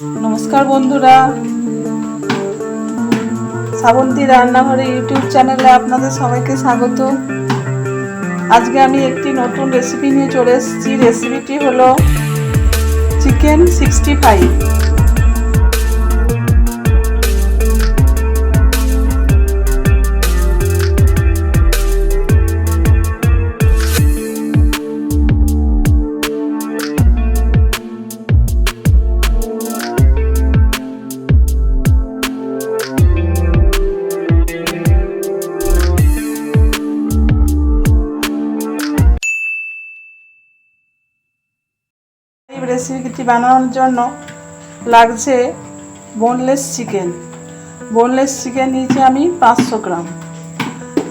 নমস্কার বন্ধুরা, শ্রাবন্তী রান্নাঘরে ইউটিউব চ্যানেলে আপনাদের সবাইকে স্বাগত। আজকে আমি একটি নতুন রেসিপি নিয়ে চলে এসেছি। রেসিপিটি হলো চিকেন 65। এই রেসিপিটি বানানোর জন্য লাগছে বোনলেস চিকেন। বোনলেস চিকেন নিয়েছি আমি 500 গ্রাম।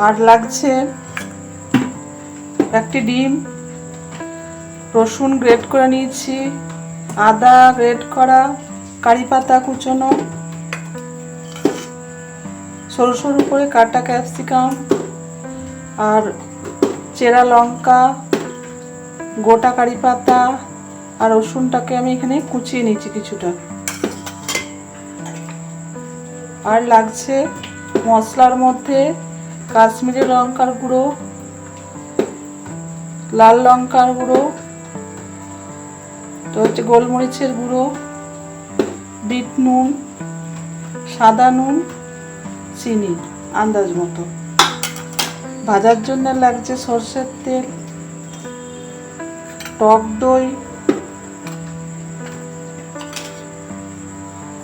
আর লাগছে একটি ডিম, রসুন গ্রেট করে নিয়েছি, আদা গ্রেট করা, কারি পাতা কুচোনো, সরু সরু করে কাটা ক্যাপসিকাম, আর চেরা লঙ্কা, গোটা কারি পাতা আর রসুনটাকে আমি এখানে কুচিয়ে নিয়েছি কিছুটা। আর লাগছে মশলার মধ্যে কাশ্মীরি লঙ্কার গুঁড়ো, লাল লঙ্কার গুঁড়ো, তো হচ্ছে গোলমরিচের গুঁড়ো, বিট নুন, সাদা নুন, চিনি আন্দাজ মতো। ভাজার জন্য লাগছে সরষের তেল, টক দই,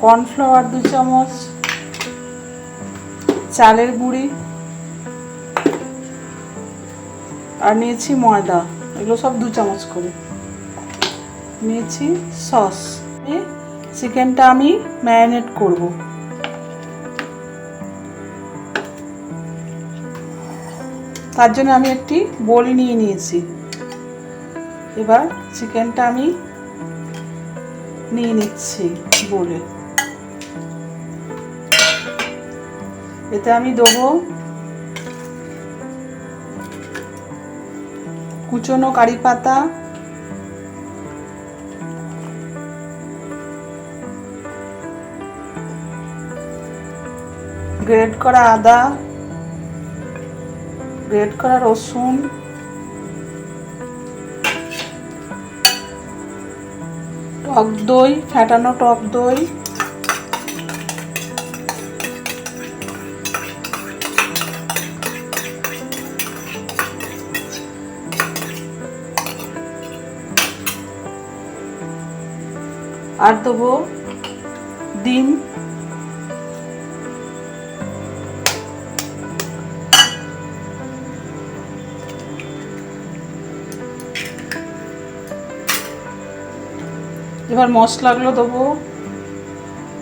কর্নফ্লাওয়ার 2 চামচ, চালের গুঁড়ি, আর নিয়েছি ময়দা, এগুলো সব 2 চামচ করে নিয়েছি। সস, চিকেনটা আমি ম্যারিনেট করব। তার জন্য আমি একটি বোল নিয়ে নিয়েছি। এবার চিকেনটা আমি নিয়ে নিচ্ছি বোলে। এতে আমি দেবো কুচনো কারি পাতা, গ্রেট করা আদা, গ্রেট করা রসুন, টক দই, ফ্যাটানো টক দই, আর দেবো ডিম, এবার মশলাগুলো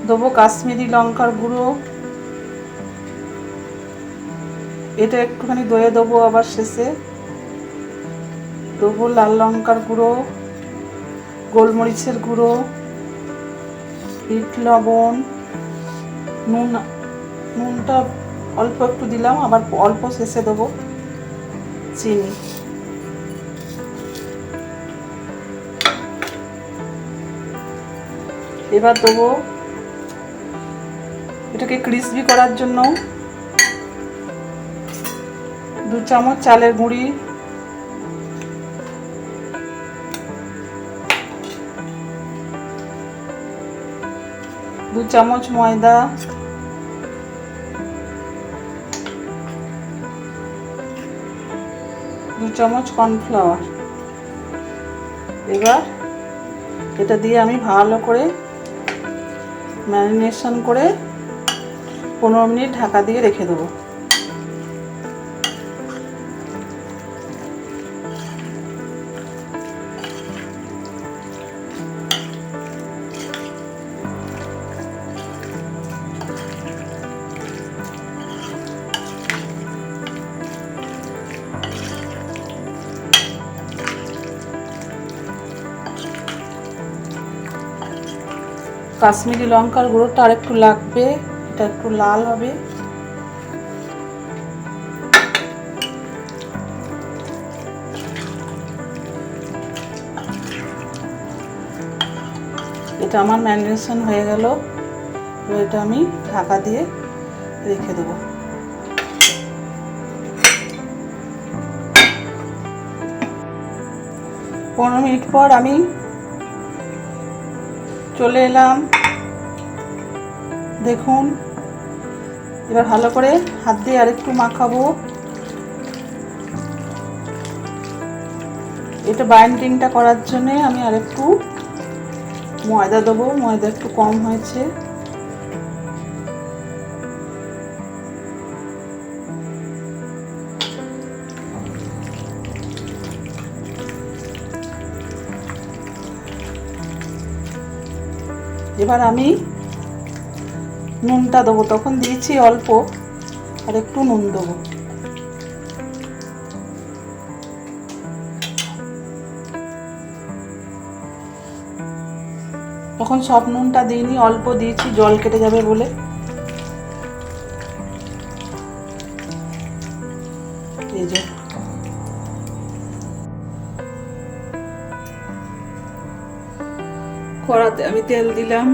দেবো কাশ্মীরি লঙ্কার গুঁড়ো, এটা একটুখানি দইয়ে দেবো। আবার শেষে দেবো লাল লঙ্কার গুঁড়ো, গোলমরিচের গুঁড়ো, বিট লবণ, নুনটা অল্প একটু দিলাম, আবার অল্প শেষে দেবো চিনি। এবার দেবো এটাকে ক্রিসপি করার জন্য 2 চামচ চালের গুঁড়ি, 2 চামচ ময়দা, 2 চামচ কর্নফ্লাওয়ার। এবার এটা দিয়ে আমি ভালো করে ম্যারিনেশন করে 15 মিনিট ঢাকা দিয়ে রেখে দেবো। কাশ্মীরি লঙ্কার গুঁড়োটা আর একটু লাগবে, এটা একটু লাল হবে। এটা আমার ম্যারিনেশন হয়ে গেল। এটা আমি ঢাকা দিয়ে রেখে দেবো। পনেরো মিনিট পর আমি চলে এলাম। দেখুন, এবার ভালো করে হাত দিয়ে আরেকটু মাখাবো। এটা বাইন্ডিংটা করার জন্য আমি আরেকটু ময়দা দেবো। ময়দা একটু কম হয়েছে। এবার আমি নুনটা দেবো। তখন দিয়েছি অল্প, আর একটু নুন দেবো। তখন সব নুনটা দিইনি, অল্প দিয়েছি, জল কেটে যাবে বলে। এই যে কড়াতে আমি তেল দিলাম।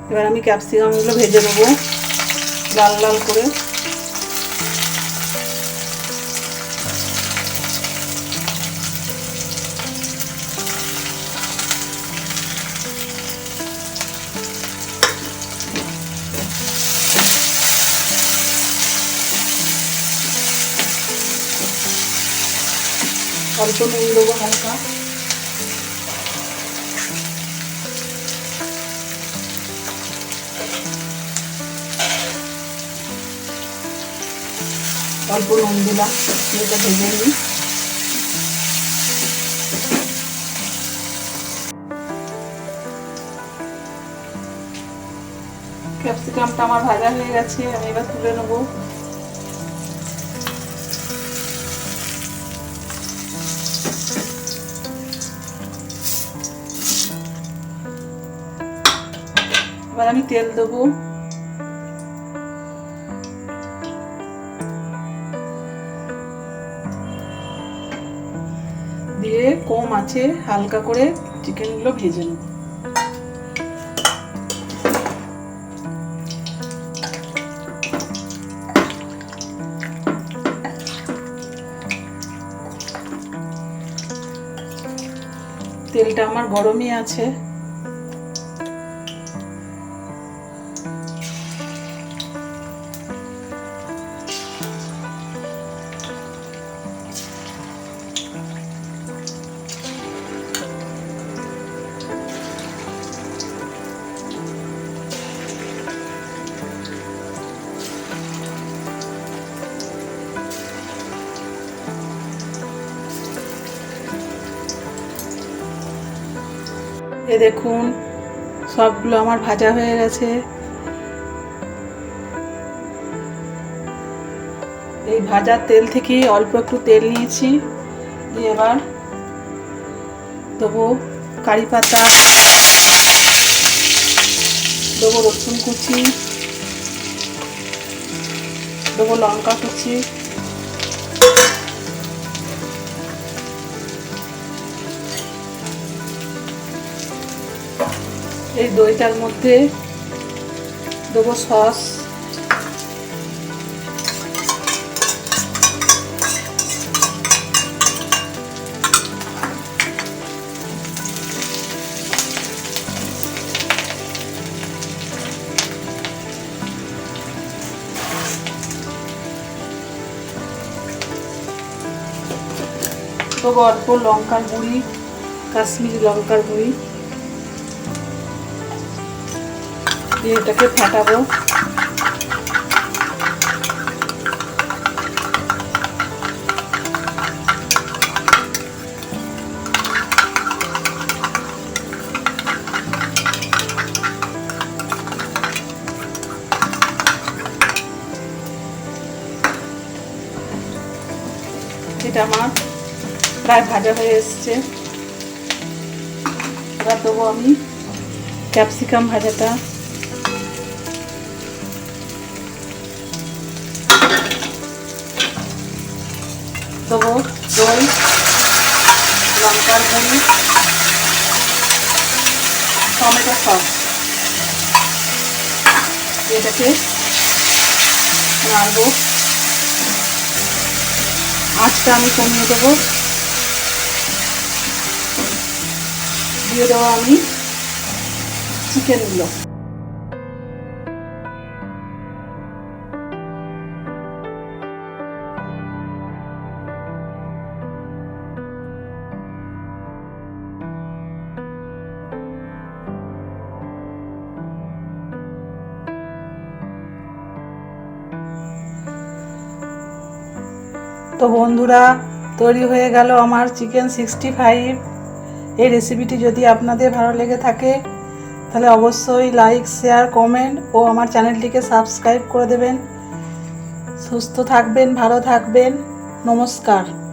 এবার আমি ক্যাপসিকামগুলো ভেজে নেবো লাল লাল করে। অল্প নুন দেবো হালকা। অল্প নুন দিলাম, এটা ভেজে নিই। ক্যাপসিকামটা আমার ভাজা হয়ে গেছে, আমি এবার তুলে নেবো। এবার আমি তেল দেবো। দিয়ে কম আছে হালকা করে চিকেনগুলো ভেজে নেব। তেলটা আমার গরমই আছে। এ দেখুন, সবগুলো আমার ভাজা হয়ে গেছে। এই ভাজার তেল থেকে অল্প একটু তেল নিয়েছি, দিয়ে এবার দেবো কারি পাতা, দেবো রসুন কুচি, দেবো লঙ্কা কুচি, এই দইটার মধ্যে দেবো সস, দেবো অল্প লঙ্কার গুঁড়ি, কাশ্মীরি লঙ্কার গুঁড়ি, দিয়ে এটাকে ফাটাবো। এটা আমার প্রায় ভাজা হয়ে এসছে। এবার দেবো আমি ক্যাপসিকাম ভাজাটা। দেবো দই, লঙ্কার গুঁড়ি, টমেটো সস। এটাকে নাড়বো। আঁচটা আমি কমিয়ে দেবো। দিয়ে দেবো আমি চিকেনগুলো। তো বন্ধুরা, তৈরি হয়ে গেল আমার চিকেন 65। এই রেসিপিটি যদি আপনাদের ভালো লেগে থাকে তাহলে অবশ্যই লাইক, শেয়ার, কমেন্ট ও আমার চ্যানেলটিকে সাবস্ক্রাইব করে দেবেন। সুস্থ থাকবেন, ভালো থাকবেন। নমস্কার।